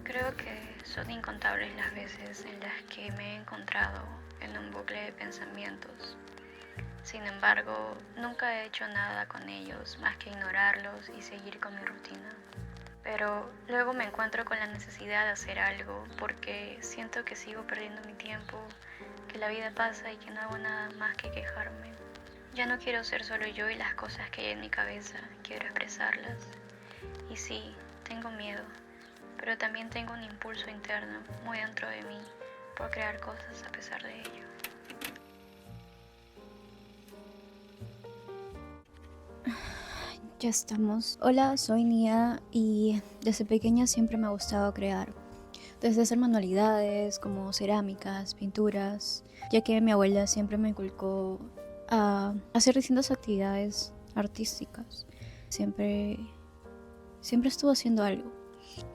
Creo que son incontables las veces en las que me he encontrado en un bucle de pensamientos. Sin embargo, nunca he hecho nada con ellos más que ignorarlos y seguir con mi rutina. Pero luego me encuentro con la necesidad de hacer algo porque siento que sigo perdiendo mi tiempo, que la vida pasa y que no hago nada más que quejarme. Ya no quiero ser solo yo y las cosas que hay en mi cabeza, quiero expresarlas. Y sí, tengo miedo, pero también tengo un impulso interno muy dentro de mí por crear cosas a pesar de ello. Ya estamos. Hola, soy Nia y desde pequeña siempre me ha gustado crear. Desde hacer manualidades como cerámicas, pinturas, ya que mi abuela siempre me inculcó a hacer distintas actividades artísticas. Siempre, siempre estuvo haciendo algo.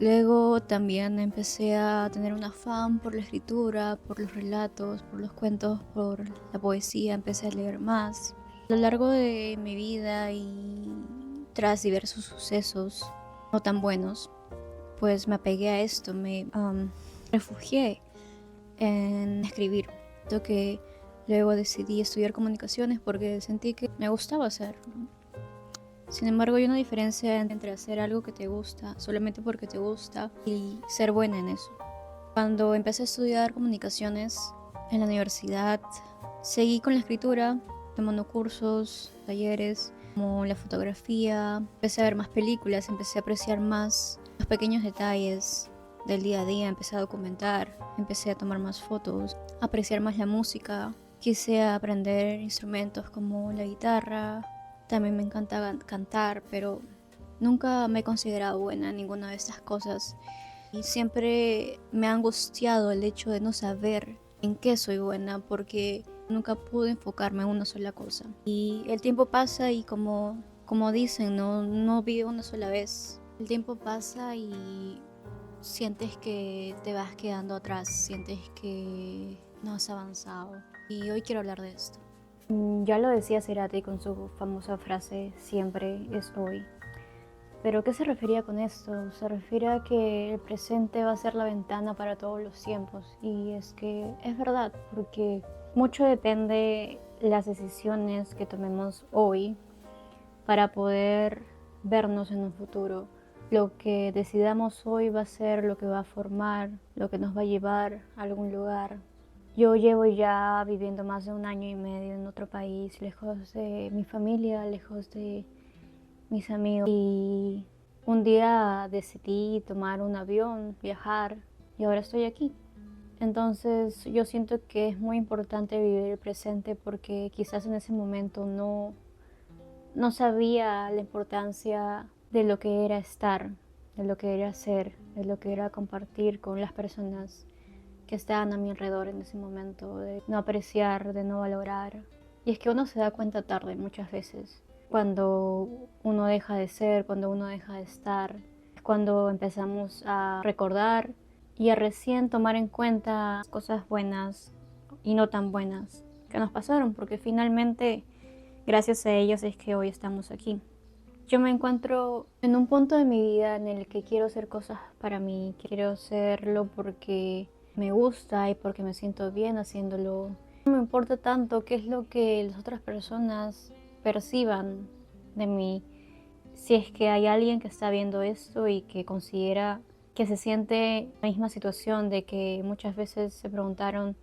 Luego también empecé a tener un afán por la escritura, por los relatos, por los cuentos, por la poesía. Empecé a leer más. A lo largo de mi vida y tras diversos sucesos no tan buenos, pues me apegué a esto, me refugié en escribir. Lo que luego decidí estudiar comunicaciones porque sentí que me gustaba hacerlo. Sin embargo, hay una diferencia entre hacer algo que te gusta solamente porque te gusta y ser buena en eso. Cuando empecé a estudiar comunicaciones en la universidad, seguí con la escritura, tomando cursos, talleres, como la fotografía. Empecé a ver más películas, empecé a apreciar más los pequeños detalles del día a día, empecé a documentar, empecé a tomar más fotos, a apreciar más la música. Quise aprender instrumentos como la guitarra. También me encanta cantar, pero nunca me he considerado buena en ninguna de estas cosas. Y siempre me ha angustiado el hecho de no saber en qué soy buena porque nunca pude enfocarme en una sola cosa. Y el tiempo pasa y como dicen, no vive una sola vez. El tiempo pasa y sientes que te vas quedando atrás, sientes que no has avanzado. Y hoy quiero hablar de esto. Ya lo decía Cerati con su famosa frase, siempre es hoy. ¿Pero qué se refería con esto? Se refiere a que el presente va a ser la ventana para todos los tiempos. Y es que es verdad, porque mucho depende las decisiones que tomemos hoy para poder vernos en un futuro. Lo que decidamos hoy va a ser lo que va a formar, lo que nos va a llevar a algún lugar. Yo llevo ya viviendo más de 1 año y medio en otro país, lejos de mi familia, lejos de mis amigos. Y un día decidí tomar un avión, viajar, y ahora estoy aquí. Entonces yo siento que es muy importante vivir el presente porque quizás en ese momento no sabía la importancia de lo que era estar, de lo que era ser, de lo que era compartir con las personas que estaban a mi alrededor en ese momento, de no apreciar, de no valorar. Y es que uno se da cuenta tarde muchas veces, cuando uno deja de ser, cuando uno deja de estar, es cuando empezamos a recordar y a recién tomar en cuenta cosas buenas y no tan buenas que nos pasaron, porque finalmente gracias a ellos es que hoy estamos aquí. Yo me encuentro en un punto de mi vida en el que quiero hacer cosas para mí, quiero hacerlo porque me gusta y porque me siento bien haciéndolo. No me importa tanto qué es lo que las otras personas perciban de mí. Si es que hay alguien que está viendo esto y que considera que se siente en la misma situación de que muchas veces se preguntaron,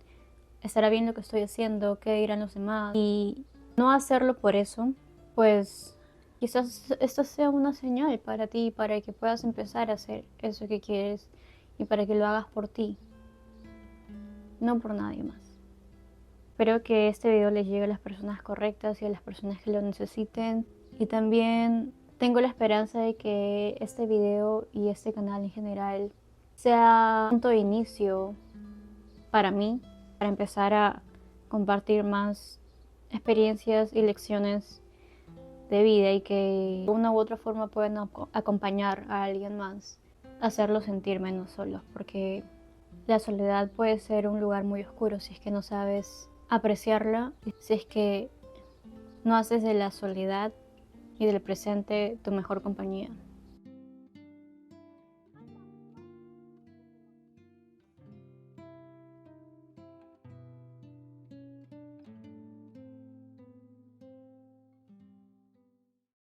¿estará bien lo que estoy haciendo? ¿Qué dirán los demás? Y no hacerlo por eso, pues quizás esto sea una señal para ti, para que puedas empezar a hacer eso que quieres y para que lo hagas por ti, no por nadie más. Espero que este video les llegue a las personas correctas y a las personas que lo necesiten. Y también tengo la esperanza de que este video y este canal en general sea un punto de inicio para mí, para empezar a compartir más experiencias y lecciones de vida y que de una u otra forma puedan acompañar a alguien más, hacerlo sentir menos solos, porque la soledad puede ser un lugar muy oscuro si es que no sabes apreciarla, si es que no haces de la soledad y del presente tu mejor compañía.